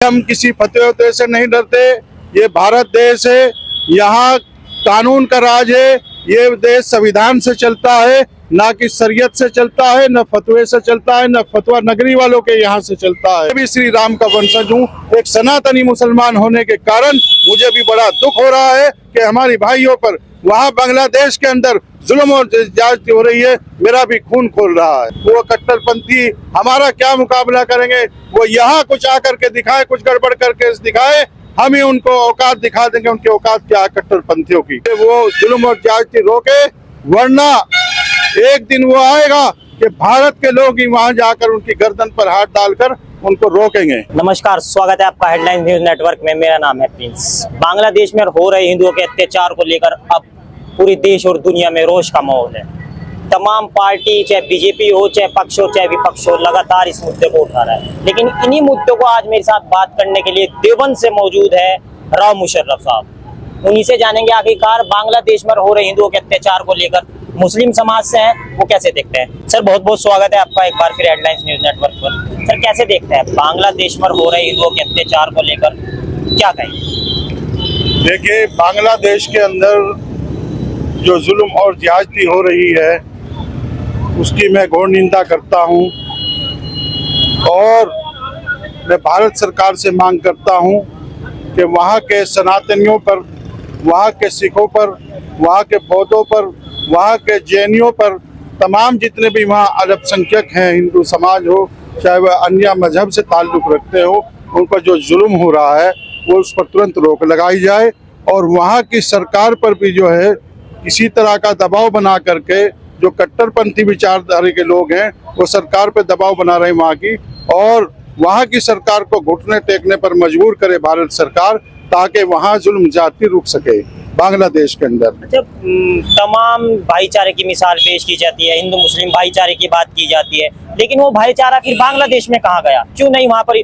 हम किसी फतवे से नहीं डरते। ये भारत देश है, यहाँ कानून का राज है। ये देश संविधान से चलता है, ना कि शरीयत से चलता है, न फतवे से चलता है, न फतवा नगरी वालों के यहाँ से चलता है। मैं भी श्री राम का वंशज हूँ। एक सनातनी मुसलमान होने के कारण मुझे भी बड़ा दुख हो रहा है कि हमारी भाइयों पर वहाँ बांग्लादेश के अंदर जुल्म और ज्यादती हो रही है। मेरा भी खून खोल रहा है। वो कट्टरपंथी हमारा क्या मुकाबला करेंगे? वो यहाँ कुछ आकर के दिखाए, कुछ गड़बड़ करके दिखाए, हम ही उनको औकात दिखा देंगे। उनकी औकात क्या है कट्टरपंथियों की? वो जुल्म और ज्यादती रोके, वरना एक दिन वो आएगा कि भारत के लोग ही वहां जाकर उनकी गर्दन पर हाथ डालकर उनको रोकेंगे। नमस्कार, स्वागत है आपका हेडलाइंस न्यूज नेटवर्क में। मेरा नाम है प्रिंस। बांग्लादेश में हो रहे हिंदुओं के अत्याचार को लेकर अब पूरे देश और दुनिया में रोष का माहौल है। तमाम पार्टी, चाहे बीजेपी हो, चाहे पक्ष हो, चाहे विपक्ष हो, लगातार इस मुद्दे को उठा रहा है। लेकिन इन्हीं मुद्दों को आज मेरे साथ बात करने के लिए देवबंद से मौजूद है राव मुशर्रफ साहब। उन्हीं से जानेंगे आखिरकार बांग्लादेश में हो रहे हिंदुओं के अत्याचार को लेकर मुस्लिम समाज से हैं, वो कैसे देखते हैं। सर, बहुत बहुत स्वागत है आपका एक बार फिर हेडलाइंस न्यूज नेटवर्क पर। सर, कैसे देखते हैं बांग्लादेश में हो रहे हिंदुओं के अत्याचार को लेकर, क्या कहेंगे? देखिए, बांग्लादेश के अंदर जो जुल्म और ज्यादती हो रही है उसकी मैं घोर निंदा करता हूं और मैं भारत सरकार से मांग करता हूं कि वहां के सनातनियों पर, वहां के सिखों पर, वहां के बौद्धों पर, वहां के जैनियों पर, तमाम जितने भी वहां अल्पसंख्यक हैं, हिंदू समाज हो चाहे वह अन्य मजहब से ताल्लुक़ रखते हो, उन पर जो जुल्म हो रहा है वो उस पर तुरंत रोक लगाई जाए। और वहाँ की सरकार पर भी जो है किसी तरह का दबाव बना करके, जो कट्टरपंथी विचारधारा के लोग हैं वो सरकार पर दबाव बना रहे हैं वहाँ की, और वहाँ की सरकार को घुटने टेकने पर मजबूर करे भारत सरकार, ताकि वहाँ जुल्म ज्यादती रुक सके बांग्लादेश के अंदर। जब तमाम भाईचारे की मिसाल पेश की जाती है, हिंदू मुस्लिम भाईचारे की बात की जाती है, लेकिन वो भाईचारा फिर बांग्लादेश में कहाँ गया? क्यों नहीं वहाँ पर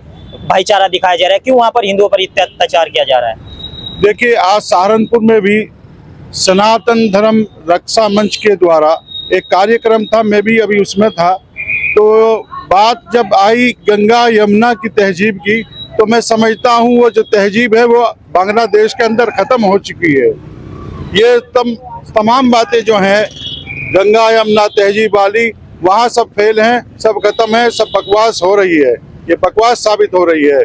भाईचारा दिखाया जा रहा है? क्यों वहाँ पर हिंदुओं पर इतना अत्याचार किया जा रहा है? देखिए, आज सहारनपुर में भी सनातन धर्म रक्षा मंच के द्वारा एक कार्यक्रम था, मैं भी अभी उसमें था। तो बात जब आई गंगा यमुना की तहजीब की, तो मैं समझता हूँ वो जो तहजीब है वो बांग्लादेश के अंदर ख़त्म हो चुकी है। ये तमाम बातें जो हैं गंगा यमुना तहजीब वाली, वहाँ सब फेल हैं, सब खत्म है, सब बकवास हो रही है, ये बकवास साबित हो रही है।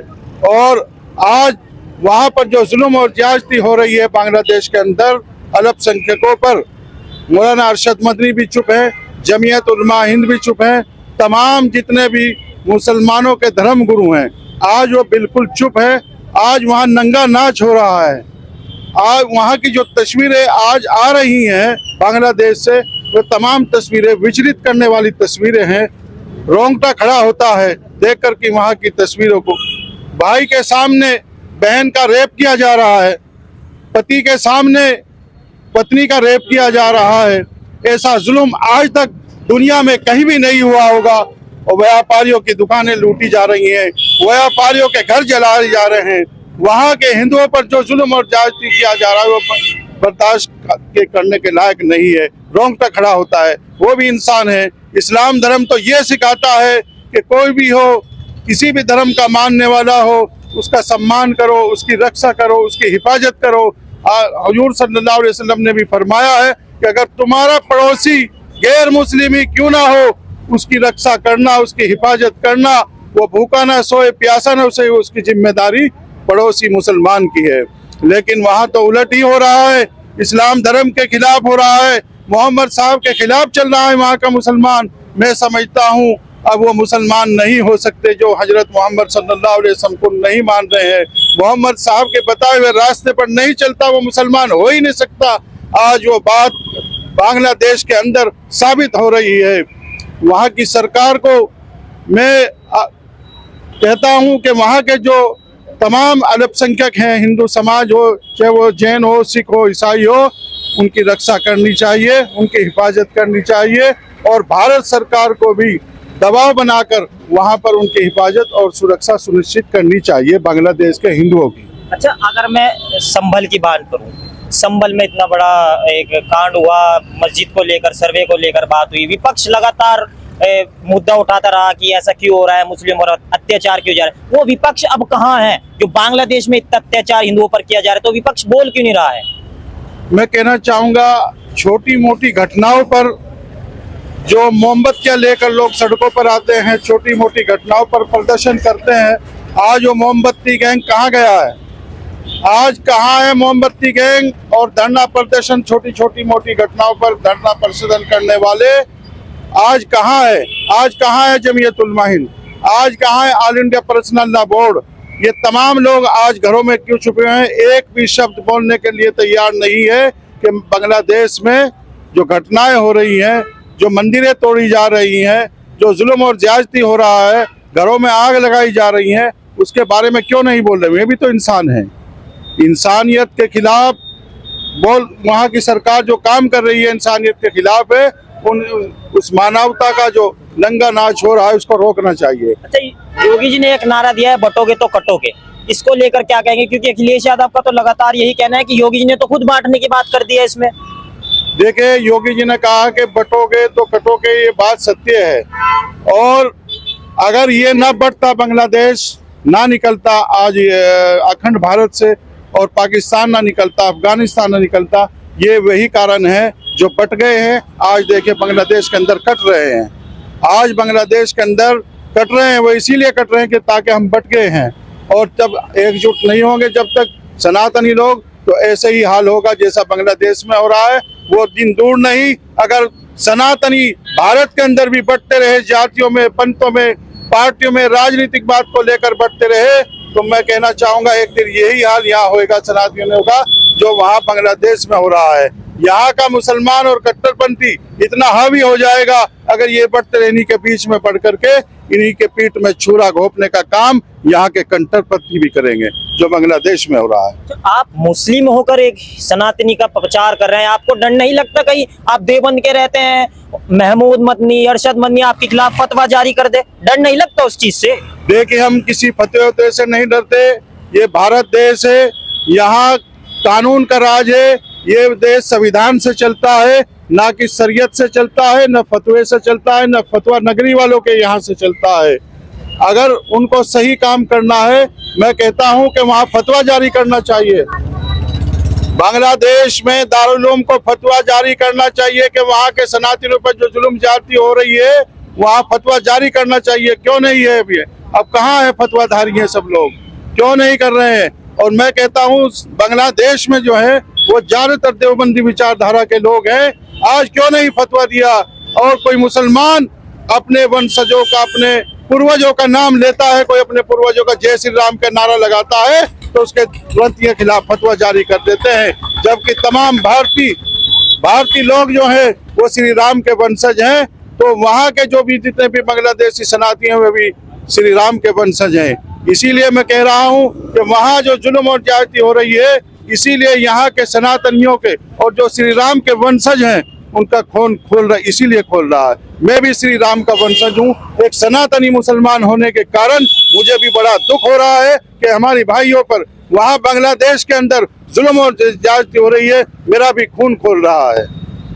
और आज वहाँ पर जो जुल्म और ज्यादती हो रही है बांग्लादेश के अंदर अल्पसंख्यकों पर, मौलाना अरशद मदनी भी चुप है, जमीयत उलमा हिंद भी चुप है, तमाम जितने भी मुसलमानों के धर्म गुरु हैं आज वो बिल्कुल चुप है। आज वहाँ नंगा नाच हो रहा है। आज वहाँ की जो तस्वीरें आज आ रही हैं बांग्लादेश से, वो तमाम तस्वीरें विचलित करने वाली तस्वीरें हैं। रोंगटा खड़ा होता है देख कर कि वहाँ की तस्वीरों को, भाई के सामने बहन का रेप किया जा रहा है, पति के सामने पत्नी का रेप किया जा रहा है। ऐसा जुल्म आज तक दुनिया में कहीं भी नहीं हुआ होगा। और व्यापारियों की दुकानें लूटी जा रही हैं, व्यापारियों के घर जलाए जा रहे हैं। वहाँ के हिंदुओं पर जो जुल्म और ज्यादती किया जा रहा है वो बर्दाश्त के करने के लायक नहीं है। रोंगटा खड़ा होता है। वो भी इंसान है। इस्लाम धर्म तो ये सिखाता है कि कोई भी हो, किसी भी धर्म का मानने वाला हो, उसका सम्मान करो, उसकी रक्षा करो, उसकी हिफाजत करो। हुजूर सल्लल्लाहु अलैहि वसल्लम ने भी फरमाया है कि अगर तुम्हारा पड़ोसी गैर मुस्लिमी क्यों ना हो, उसकी रक्षा करना, उसकी हिफाजत करना, वो भूखा ना सोए, प्यासा ना सोए, उसकी जिम्मेदारी पड़ोसी मुसलमान की है। लेकिन वहाँ तो उलट ही हो रहा है, इस्लाम धर्म के खिलाफ हो रहा है, मोहम्मद साहब के खिलाफ चल रहा है वहाँ का मुसलमान। मैं समझता हूँ अब वो मुसलमान नहीं हो सकते जो हजरत मोहम्मद सल्लल्लाहु अलैहि वसल्लम को नहीं मान रहे हैं, मोहम्मद साहब के बताए हुए रास्ते पर नहीं चलता, वो मुसलमान हो ही नहीं सकता। आज वो बात बांग्लादेश के अंदर साबित हो रही है। वहाँ की सरकार को मैं कहता हूँ कि वहाँ के जो तमाम अल्पसंख्यक हैं, हिंदू समाज हो, चाहे वो जैन हो, सिख हो, ईसाई हो, उनकी रक्षा करनी चाहिए, उनकी हिफाजत करनी चाहिए। और भारत सरकार को भी दबाव बनाकर वहाँ पर उनकी हिफाजत और सुरक्षा सुनिश्चित करनी चाहिए बांग्लादेश के हिंदुओं की। अच्छा, अगर मैं संभल की बात करूँ, संभल में इतना बड़ा एक कांड हुआ, मस्जिद को लेकर, सर्वे को लेकर बात हुई, विपक्ष लगातार मुद्दा उठाता रहा कि ऐसा क्यों हो रहा है, मुस्लिम और अत्याचार क्यों जा रहा है। वो विपक्ष अब कहाँ है जो बांग्लादेश में इतना अत्याचार हिंदुओं पर किया जा रहा है, तो विपक्ष बोल क्यों नहीं रहा है? मैं कहना चाहूँगा, छोटी मोटी घटनाओं पर जो मोमबत्तियाँ लेकर लोग सड़कों पर आते हैं, छोटी मोटी घटनाओं पर प्रदर्शन करते हैं, आज वो मोमबत्ती गैंग कहाँ गया है? आज कहाँ है मोमबत्ती गैंग और धरना प्रदर्शन, छोटी छोटी मोटी घटनाओं पर धरना प्रदर्शन करने वाले आज कहाँ है? आज कहाँ है जमीयत उलमा हिंद? आज कहाँ है all India personal law board? ये तमाम लोग आज घरों में क्यों छुपे हैं? एक भी शब्द बोलने के लिए तैयार नहीं है कि बांग्लादेश में जो घटनाएं हो रही हैं, जो मंदिरें तोड़ी जा रही हैं, जो जुल्म और ज्यादती हो रहा है, घरों में आग लगाई जा रही है, उसके बारे में क्यों नहीं बोल रहे? वे भी तो इंसान हैं। इंसानियत के खिलाफ वहाँ की सरकार जो काम कर रही है इंसानियत के खिलाफ है, उस मानवता का जो नंगा नाच हो रहा है उसको रोकना चाहिए। अच्छा, योगी जी ने एक नारा दिया है, बटोगे तो कटोगे, इसको लेकर क्या कहेंगे? क्योंकि अखिलेश यादव का तो लगातार यही कहना है कि योगी जी ने तो खुद बांटने की बात कर दी है इसमें। देखिए, योगी जी ने कहा कि बटोगे तो कटोगे, ये बात सत्य है। और अगर ये न बटता, बांग्लादेश ना निकलता आज अखंड भारत से, और पाकिस्तान ना निकलता, अफगानिस्तान ना निकलता, ये वही कारण है जो बट गए हैं। आज देखिए बांग्लादेश के अंदर कट रहे हैं, आज बांग्लादेश के अंदर कट रहे हैं, वो इसीलिए कट रहे हैं कि ताकि हम बट गए हैं। और जब एकजुट नहीं होंगे जब तक सनातनी लोग, तो ऐसे ही हाल होगा जैसा बांग्लादेश में हो रहा है। वो दिन दूर नहीं, अगर सनातनी भारत के अंदर भी बढ़ते रहे, जातियों में, पंथों में, पार्टियों में, राजनीतिक बात को लेकर बढ़ते रहे, तो मैं कहना चाहूंगा एक दिन यही हाल यहाँ होएगा सनातनियों का जो वहाँ बांग्लादेश में हो रहा है। यहाँ का मुसलमान और कट्टरपंथी इतना हावी हो जाएगा अगर ये बढ़ते रहे, इन्हीं के बीच में पड़ करके इन्हीं के पीठ में छुरा घोंपने का काम यहाँ के कट्टरपंथी भी करेंगे जो बांग्लादेश में हो रहा है। तो आप मुस्लिम होकर एक सनातनी का प्रचार कर रहे हैं, आपको डर नहीं लगता कहीं आप देवबंद के रहते हैं, महमूद मदनी, अरशद मदनी आपके खिलाफ फतवा जारी कर दे? डर नहीं लगता उस चीज से? देखिए, हम किसी फतवे से नहीं डरते। ये भारत देश है, यहाँ कानून का राज है, ये देश संविधान से चलता है, ना कि शरीयत से चलता है, न फतवे से चलता है, न फतवा नगरी वालों के यहाँ से चलता है। अगर उनको सही काम करना है, मैं कहता हूँ कि वहाँ फतवा जारी करना चाहिए। बांग्लादेश में दारुल उलूम को फतवा जारी करना चाहिए कि वहाँ के सनातनियों पर जो जुल्म ज्यादती हो रही है वहाँ फतवा जारी करना चाहिए। क्यों नहीं है अभी? अब कहाँ है फतवाधारी है सब लोग? क्यों नहीं कर रहे हैं? और मैं कहता हूँ बांग्लादेश में जो है वो ज्यादातर देवबंदी विचारधारा के लोग हैं। आज क्यों नहीं फतवा दिया? और कोई मुसलमान अपने वंशजों का, अपने पूर्वजों का नाम लेता है, कोई अपने पूर्वजों का जय श्री राम का नारा लगाता है, तो उसके तुरंत ये खिलाफ फतवा जारी कर देते हैं। जबकि तमाम भारतीय लोग जो है वो श्री राम के वंशज हैं। तो वहाँ के जो भी जितने भी बांग्लादेशी सनातनी हैं वे भी श्री राम के वंशज हैं। इसीलिए मैं कह रहा हूँ कि वहाँ जो जुल्म और ज्यादती हो रही है, इसीलिए यहाँ के सनातनियों के और जो श्री राम के वंशज हैं उनका खून खोल रहा है, इसीलिए खोल रहा है। मैं भी श्री राम का वंशज हूँ। एक सनातनी मुसलमान होने के कारण मुझे भी बड़ा दुख हो रहा है कि हमारी भाइयों पर वहाँ बांग्लादेश के अंदर जुल्म और ज्यादती हो रही है। मेरा भी खून खोल रहा है।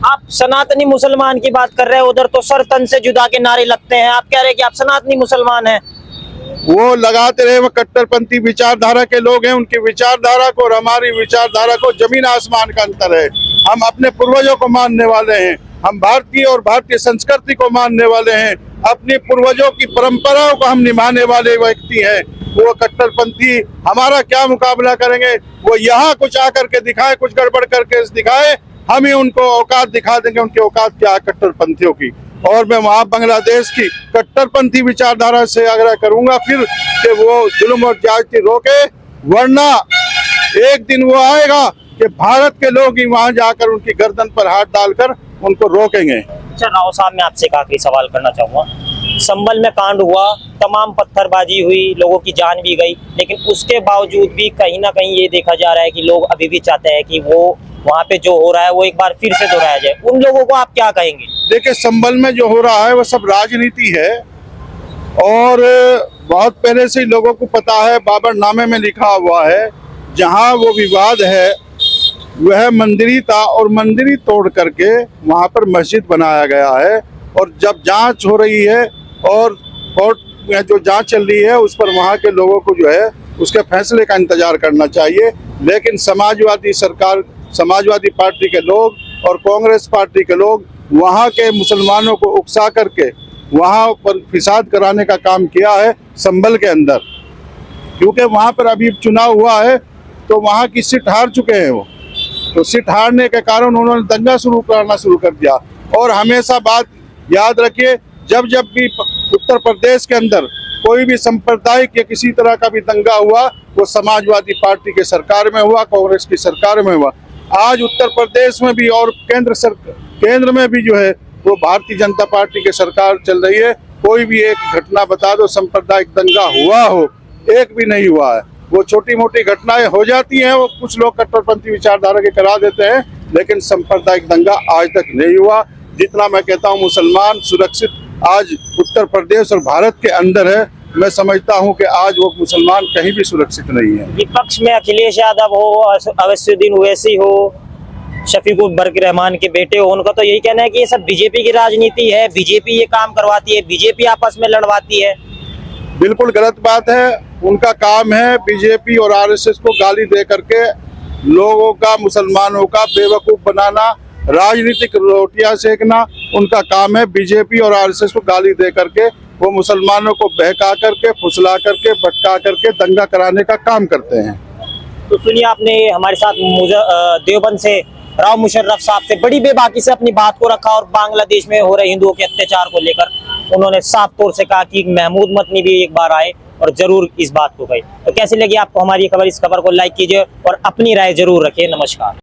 आप सनातनी मुसलमान की बात कर रहे हैं, उधर तो सर तन से जुदा के नारे लगते हैं, आप कह रहे हैं कि आप सनातनी मुसलमान हैं। वो लगाते रहे, वो कट्टरपंथी विचारधारा के लोग हैं। उनकी विचारधारा को और हमारी विचारधारा को जमीन आसमान का अंतर है। हम अपने पूर्वजों को मानने वाले हैं, हम भारतीय और भारतीय संस्कृति को मानने वाले हैं, अपने पूर्वजों की परंपराओं को हम निभाने वाले व्यक्ति हैं। वो कट्टरपंथी हमारा क्या मुकाबला करेंगे? वो यहाँ कुछ आकर के दिखाए, कुछ गड़बड़ करके दिखाए, हम ही उनको औकात दिखा देंगे उनकी औकात क्या है कट्टरपंथियों की। और मैं वहाँ बांग्लादेश की कट्टरपंथी विचारधारा से आग्रह करूंगा फिर कि वो जुल्म और ज्यादती रोके, वरना एक दिन वो आएगा कि भारत के लोग ही वहाँ जाकर उनकी गर्दन पर हाथ डालकर उनको रोकेंगे। अच्छा राव साहब, मैं आपसे एक आखिरी सवाल करना चाहूँगा। संभल में कांड हुआ, तमाम पत्थरबाजी हुई, लोगों की जान भी गई, लेकिन उसके बावजूद भी कहीं ना कहीं ये देखा जा रहा है कि लोग अभी भी चाहते हैं कि वो वहाँ पे जो हो रहा है वो एक बार फिर से दोहराया जाए। उन लोगों को आप क्या कहेंगे? देखिए, संभल में जो हो रहा है वो सब राजनीति है और बहुत पहले से ही लोगों को पता है, बाबरनामे में लिखा हुआ है। जहाँ वो विवाद है वह मंदिरी था और मंदिरी तोड़ करके वहाँ पर मस्जिद बनाया गया है। और जब जांच हो रही है और कोर्ट में जो जांच चल रही है उस पर वहाँ के लोगों को जो है उसके फैसले का इंतजार करना चाहिए। लेकिन समाजवादी सरकार, समाजवादी पार्टी के लोग और कांग्रेस पार्टी के लोग वहाँ के मुसलमानों को उकसा करके वहाँ पर फिसाद कराने का काम किया है संभल के अंदर, क्योंकि वहाँ पर अभी चुनाव हुआ है तो वहाँ की सीट हार चुके हैं वो, तो सीट हारने के कारण उन्होंने दंगा करना शुरू कर दिया। और हमेशा बात याद रखिए, जब जब भी उत्तर प्रदेश के अंदर कोई भी सांप्रदायिक या किसी तरह का भी दंगा हुआ वो समाजवादी पार्टी के सरकार में हुआ, कांग्रेस की सरकार में हुआ। आज उत्तर प्रदेश में भी और केंद्र में भी जो है वो भारतीय जनता पार्टी की सरकार चल रही है। कोई भी एक घटना बता दो सांप्रदायिक दंगा हुआ हो, एक भी नहीं हुआ है। वो छोटी मोटी घटनाएं हो जाती हैं, वो कुछ लोग कट्टरपंथी विचारधारा के करा देते हैं, लेकिन सांप्रदायिक दंगा आज तक नहीं हुआ। जितना मैं कहता हूँ मुसलमान सुरक्षित आज उत्तर प्रदेश और भारत के अंदर है, मैं समझता हूँ कि आज वो मुसलमान कहीं भी सुरक्षित नहीं है। विपक्ष में अखिलेश यादव हो, अवैसुद्दीन ओवैसी हो, शफीकुर बर्क रहमान के बेटे हो, उनका तो यही कहना है कि ये सब बीजेपी की राजनीति है, बीजेपी ये काम करवाती है, बीजेपी आपस में लड़वाती है। बिल्कुल गलत बात है। उनका काम है बीजेपी और आरएसएस को गाली दे करके लोगों का, मुसलमानों का बेवकूफ बनाना, राजनीतिक रोटियां सेकना उनका काम है। बीजेपी और आरएसएस को गाली दे करके वो मुसलमानों को बहका करके, फुसला करके, भटका करके दंगा कराने का काम करते हैं। तो सुनिए, आपने हमारे साथ देवबंद से राव मुशर्रफ साहब से बड़ी बेबाकी से अपनी बात को रखा और बांग्लादेश में हो रहे हिंदुओं के अत्याचार को लेकर उन्होंने साफ तौर से कहा कि महमूद मतनी भी एक बार आए और जरूर इस बात को कहे। तो कैसी लगी आपको हमारी खबर? इस खबर को लाइक कीजिए और अपनी राय जरूर रखिए। नमस्कार।